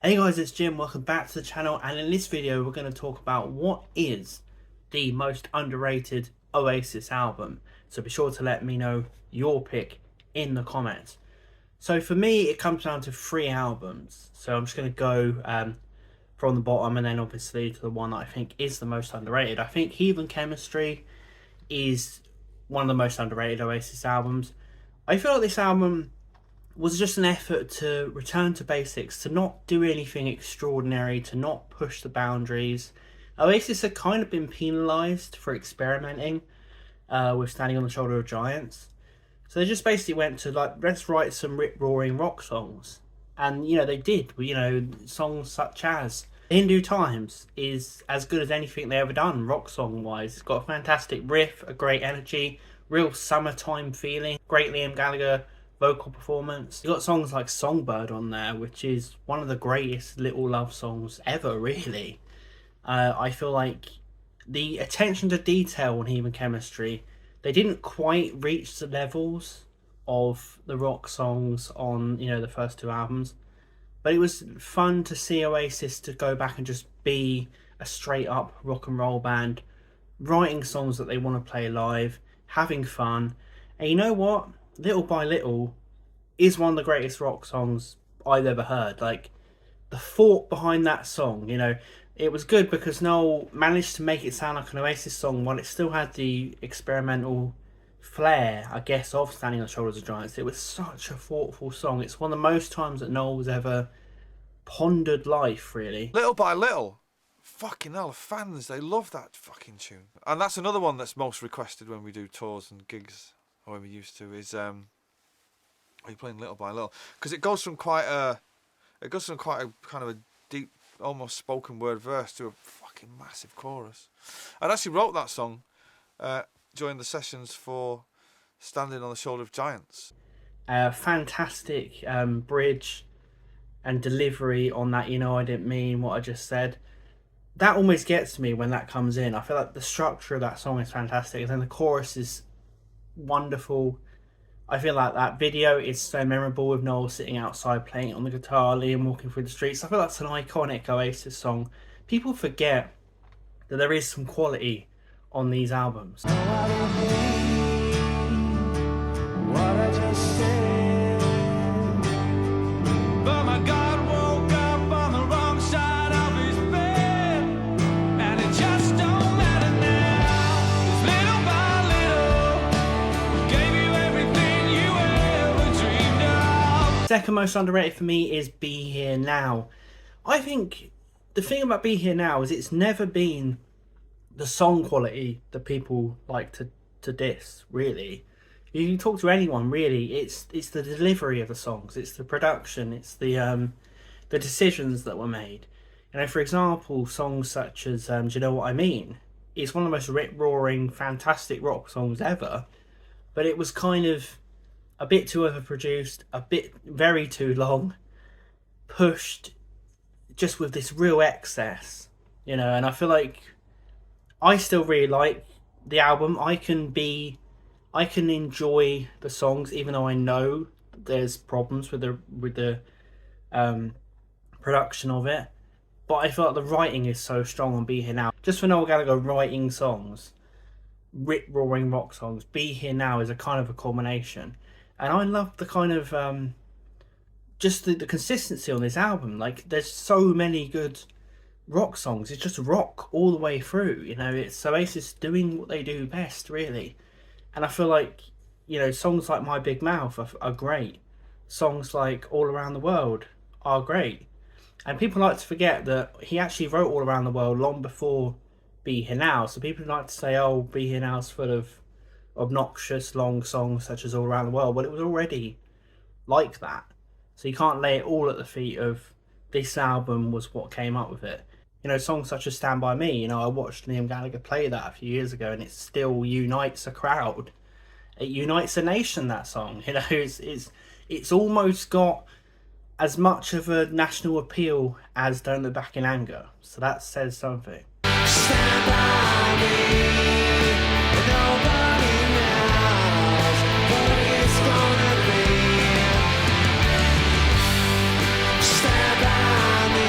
Hey guys, it's Jim, welcome back to the channel, and in this video we're going to talk about what is the most underrated Oasis album. So be sure to let me know your pick in the comments. So for me it comes down to three albums, so I'm just going to go from the bottom and then obviously to the one that I think is the most underrated. I think Heathen Chemistry is one of the most underrated Oasis albums. I feel like this album was just an effort to return to basics, to not do anything extraordinary, to not push the boundaries. Oasis had kind of been penalised for experimenting with Standing on the Shoulder of Giants. So they just basically went to, like, let's write some rip-roaring rock songs. And, you know, they did. You know, songs such as Hindu Times is as good as anything they ever done, rock song-wise. It's got a fantastic riff, a great energy, real summertime feeling, great Liam Gallagher vocal performance. You've got songs like Songbird on there, which is one of the greatest little love songs ever, really. I feel like the attention to detail on Heathen Chemistry, they didn't quite reach the levels of the rock songs on, you know, the first two albums, but it was fun to see Oasis to go back and just be a straight up rock and roll band, writing songs that they want to play live, having fun. And you know what? Little by Little is one of the greatest rock songs I've ever heard. Like, the thought behind that song, you know, it was good because Noel managed to make it sound like an Oasis song while it still had the experimental flair, I guess, of Standing on the Shoulders of Giants. It was such a thoughtful song. It's one of the most times that Noel was ever pondered life, really. Little by Little, fucking hell, fans, they love that fucking tune. And that's another one that's most requested when we do tours and gigs, or when we used to, is are you playing Little by Little? Because it goes from quite a kind of a deep, almost spoken word verse to a fucking massive chorus. I actually wrote that song during the sessions for Standing on the Shoulder of Giants. Fantastic bridge and delivery on that, you know, I didn't mean what I just said. That almost gets me when that comes in. I feel like the structure of that song is fantastic, and then the chorus is wonderful. I feel like that video is so memorable, with Noel sitting outside playing it on the guitar, Liam walking through the streets. I feel like that's an iconic Oasis song. People forget that there is some quality on these albums. Second most underrated for me is Be Here Now. I think the thing about Be Here Now is it's never been the song quality that people like to diss, really. You can talk to anyone, really. It's the delivery of the songs, it's the production, it's the decisions that were made. You know, for example, songs such as Do You Know What I Mean? It's one of the most rip-roaring, fantastic rock songs ever, but it was kind of a bit too overproduced, a bit very too long, pushed just with this real excess, you know. And I feel like I still really like the album. I can enjoy the songs even though I know there's problems with the production of it. But I feel like the writing is so strong on Be Here Now. Just for Noel Gallagher writing songs, rip-roaring rock songs, Be Here Now is a kind of a culmination. And I love the kind of just the consistency on this album. Like, there's so many good rock songs. It's just rock all the way through, you know. It's Oasis doing what they do best, really. And I feel like, you know, songs like My Big Mouth are great. Songs like All Around the World are great. And people like to forget that he actually wrote All Around the World long before Be Here Now. So people like to say, oh, Be Here Now is full of obnoxious long songs such as All Around the World. Well, it was already like that, so you can't lay it all at the feet of this album was what came up with it. You know, songs such as Stand By Me, you know, I watched Liam Gallagher play that a few years ago, and it still unites a crowd, it unites a nation, that song. You know, it's almost got as much of a national appeal as Don't Look Back in Anger, so that says something. Stand by me, nobody knows what it's gonna be. Stand by me.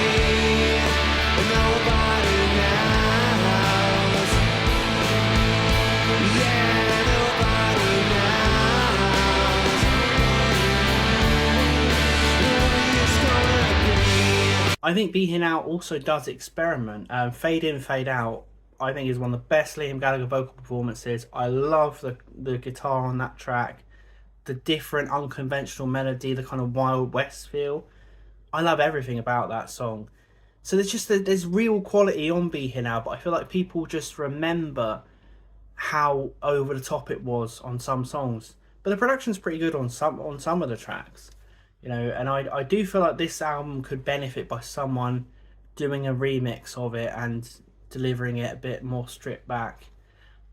I think Be Here Now also does experiment. Fade In, Fade Out, I think is one of the best Liam Gallagher vocal performances. I love the guitar on that track, the different unconventional melody, the kind of Wild West feel. I love everything about that song. So there's real quality on Be Here Now, but I feel like people just remember how over the top it was on some songs. But the production's pretty good on some of the tracks, you know. And I do feel like this album could benefit by someone doing a remix of it and delivering it a bit more stripped back.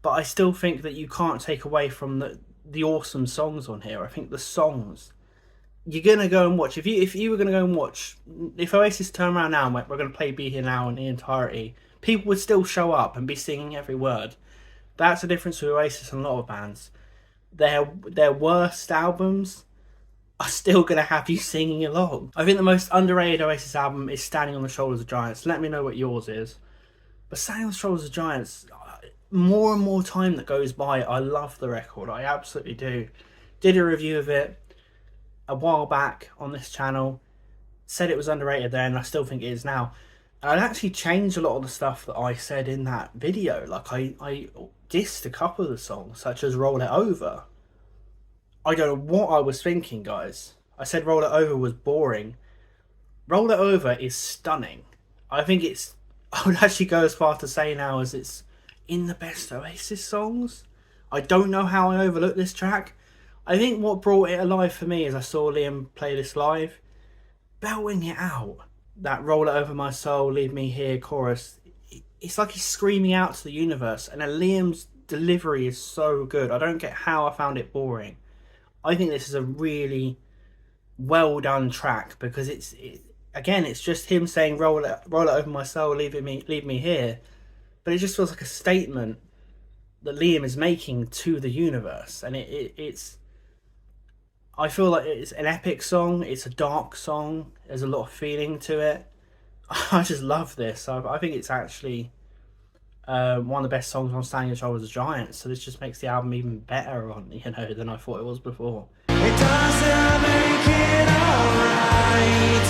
But I still think that you can't take away from the awesome songs on here. I think the songs you're gonna go and watch, if you were gonna go and watch, if Oasis turn around now and went, we're gonna play Be Here Now in the entirety, people would still show up and be singing every word. That's the difference with Oasis and a lot of bands. Their worst albums are still gonna have you singing along. I think the most underrated Oasis album is Standing on the Shoulders of Giants. Let me know what yours is. But Standing on the Shoulders of Giants, more and more time that goes by, I love the record. I absolutely do. Did a review of it a while back on this channel, said it was underrated then, and I still think it is now. And I actually changed a lot of the stuff that I said in that video. Like I dissed a couple of the songs, such as Roll It Over. I don't know what I was thinking, guys. I said Roll It Over was boring. Roll It Over is stunning. I think it's, I would actually go as far to say now as it's in the best Oasis songs. I don't know how I overlooked this track. I think what brought it alive for me is I saw Liam play this live, belting it out. That Roll It Over My Soul, Leave Me Here chorus. It's like he's screaming out to the universe, and Liam's delivery is so good. I don't get how I found it boring. I think this is a really well done track because again, it's just him saying roll it over my soul, leave me here. But it just feels like a statement that Liam is making to the universe, and it's. I feel like it's an epic song. It's a dark song. There's a lot of feeling to it. I just love this. I think it's actually one of the best songs on Standing on the Shoulders of Giants. So this just makes the album even better on, than I thought it was before. It doesn't make it alright.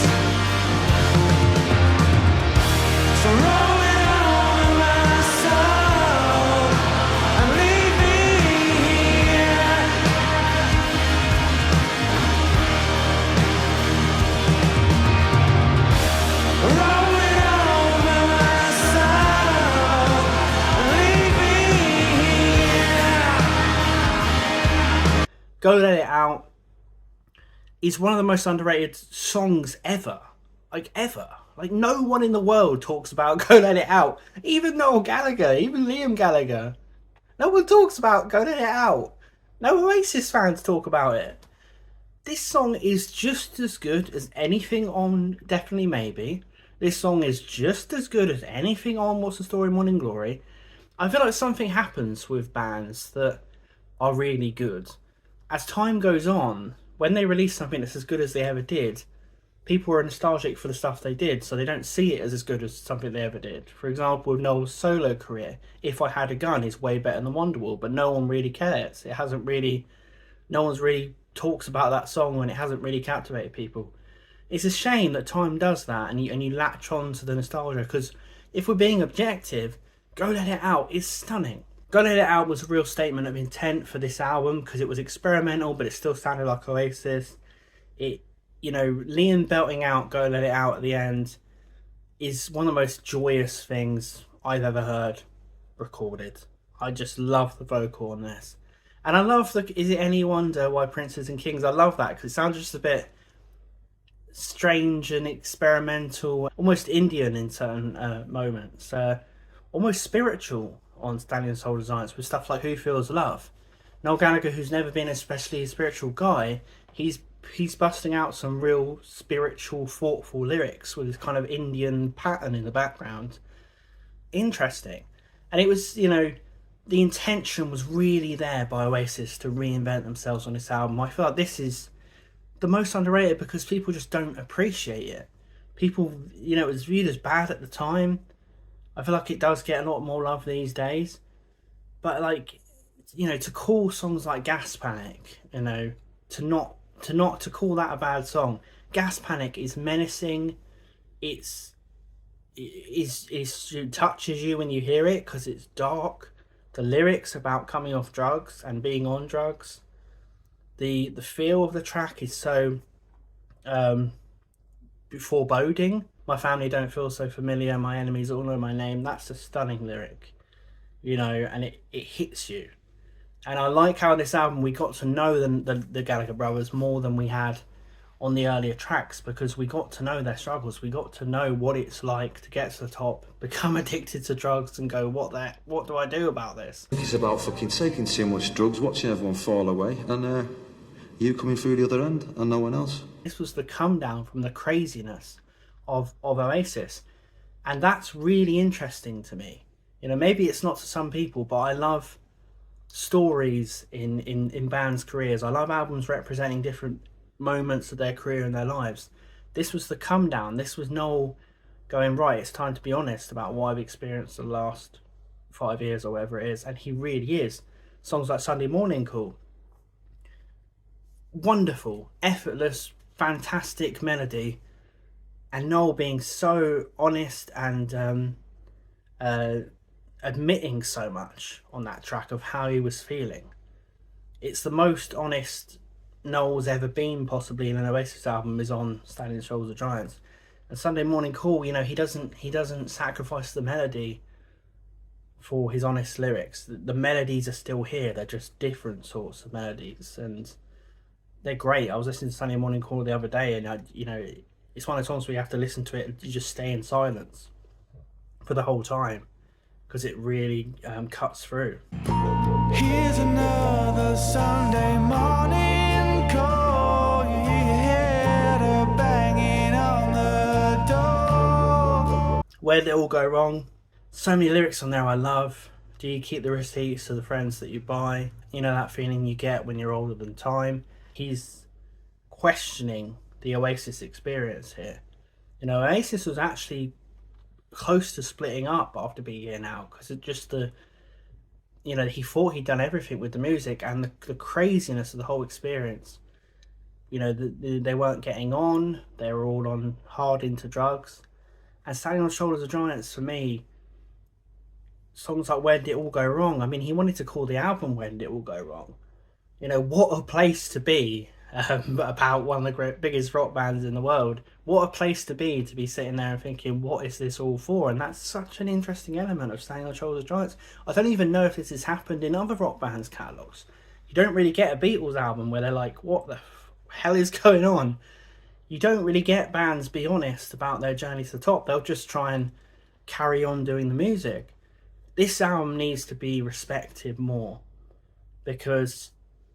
So roll it over my soul and leave me here. Roll it over my soul and leave me here. Go Let It Out is one of the most underrated songs ever. Ever. Like, no one in the world talks about Go Let It Out. Even Noel Gallagher, even Liam Gallagher. No one talks about Go Let It Out. No Oasis fans talk about it. This song is just as good as anything on Definitely Maybe. This song is just as good as anything on What's the Story, Morning Glory. I feel like something happens with bands that are really good. As time goes on, when they release something that's as good as they ever did, people are nostalgic for the stuff they did, so they don't see it as good as something they ever did. For example, with Noel's solo career, If I Had a Gun is way better than Wonderwall, but no one really cares. No one's really talks about that song when it hasn't really captivated people. It's a shame that time does that, and you latch on to the nostalgia, because if we're being objective, Go Let It Out is stunning. Go Let It Out was a real statement of intent for this album, because it was experimental, but it still sounded like Oasis. Liam belting out Go Let It Out at the end is one of the most joyous things I've ever heard recorded. I just love the vocal on this. And I love Is It Any Wonder Why Princes and Kings? I love that because it sounds just a bit strange and experimental, almost Indian in certain moments, almost spiritual on Standing on the Shoulders of Giants with stuff like Who Feels Love. Noel Gallagher, who's never been especially a spiritual guy, he's busting out some real spiritual, thoughtful lyrics with this kind of Indian pattern in the background. Interesting. And it was, the intention was really there by Oasis to reinvent themselves on this album. I feel like this is the most underrated because people just don't appreciate it. People, it was viewed as bad at the time. I feel like it does get a lot more love these days. But to call songs like Gas Panic, to call that a bad song. Gas Panic is menacing, it touches you when you hear it because it's dark. The lyrics about coming off drugs and being on drugs. The feel of the track is so foreboding. My family don't feel so familiar. My enemies all know my name. That's a stunning lyric, you know, and it hits you. And I like how this album we got to know the Gallagher brothers more than we had on the earlier tracks, because we got to know their struggles. We got to know what it's like to get to the top, become addicted to drugs, and go, what do I do about this? It's about fucking taking too much drugs, watching everyone fall away, and you coming through the other end and no one else. This was the come down from the craziness of Oasis, and that's really interesting to me. You know, maybe it's not to some people, but I love stories in bands' careers. I love albums representing different moments of their career and their lives. This was the come down. This was Noel going, right, it's time to be honest about what I've experienced the last 5 years or whatever it is, and he really is. Songs like Sunday Morning Call, wonderful, effortless, fantastic melody, and Noel being so honest and admitting so much on that track of how he was feeling. It's the most honest Noel's ever been, possibly, in an Oasis album, is on Standing on the Shoulders of Giants. And Sunday Morning Call, you know, he doesn't sacrifice the melody for his honest lyrics. The melodies are still here, they're just different sorts of melodies, and they're great. I was listening to Sunday Morning Call the other day, and you know, it's one of those songs where you have to listen to it and you just stay in silence for the whole time, because it really cuts through. Here's another Sunday morning call. You hear her banging on the door. Where did it all go wrong? So many lyrics on there I love. Do you keep the receipts to the friends that you buy? You know that feeling you get when you're older than time. He's questioning the Oasis experience here. You know, Oasis was actually close to splitting up after Be Here Now, because it just you know, he thought he'd done everything with the music, and the craziness of the whole experience. You know, they weren't getting on. They were all on hard into drugs. And Standing on the Shoulders of Giants, for me, songs like Where Did It All Go Wrong? I mean, he wanted to call the album When Did It All Go Wrong? You know, what a place to be about one of the biggest rock bands in the world. What a place to be sitting there and thinking, what is this all for? And that's such an interesting element of Standing on the Shoulders of Giants. I don't even know if this has happened in other rock bands' catalogues. You don't really get a Beatles album where they're like, what the hell is going on? You don't really get bands be honest about their journey to the top. They'll just try and carry on doing the music. This album needs to be respected more, because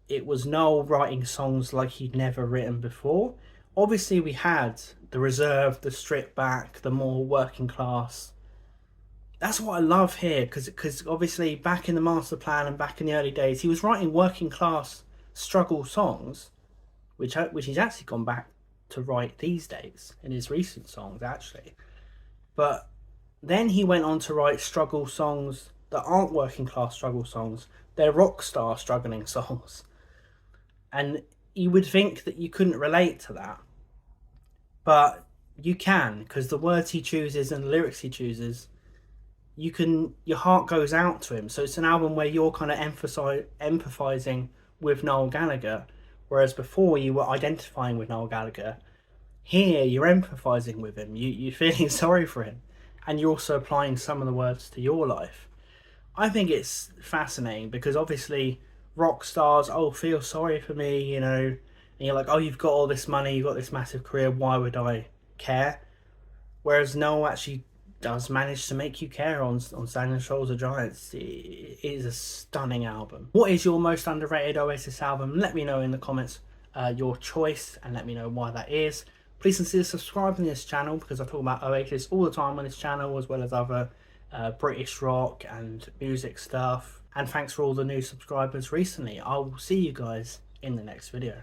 it was Noel writing songs like he'd never written before. Obviously we had the reserve, the stripped back, the more working class. That's what I love here, because obviously back in the Master Plan and back in the early days, he was writing working class struggle songs, which he's actually gone back to write these days in his recent songs, actually. But then he went on to write struggle songs that aren't working class struggle songs. They're rock star struggling songs. And you would think that you couldn't relate to that, but you can, because the words he chooses and the lyrics he chooses, your heart goes out to him. So it's an album where you're kind of empathizing with Noel Gallagher, whereas before you were identifying with Noel Gallagher. Here you're empathizing with him, you're feeling sorry for him, and you're also applying some of the words to your life. I think it's fascinating, because obviously rock stars, oh, feel sorry for me, you know, and you're like, oh, you've got all this money, you've got this massive career, why would I care? Whereas Noel actually does manage to make you care on Standing on the Shoulders of Giants. It is a stunning album. What is your most underrated Oasis album? Let me know in the comments your choice, and let me know why that is. Please consider subscribing to this channel, because I talk about Oasis all the time on this channel, as well as other British rock and music stuff. And thanks for all the new subscribers recently. I will see you guys in the next video.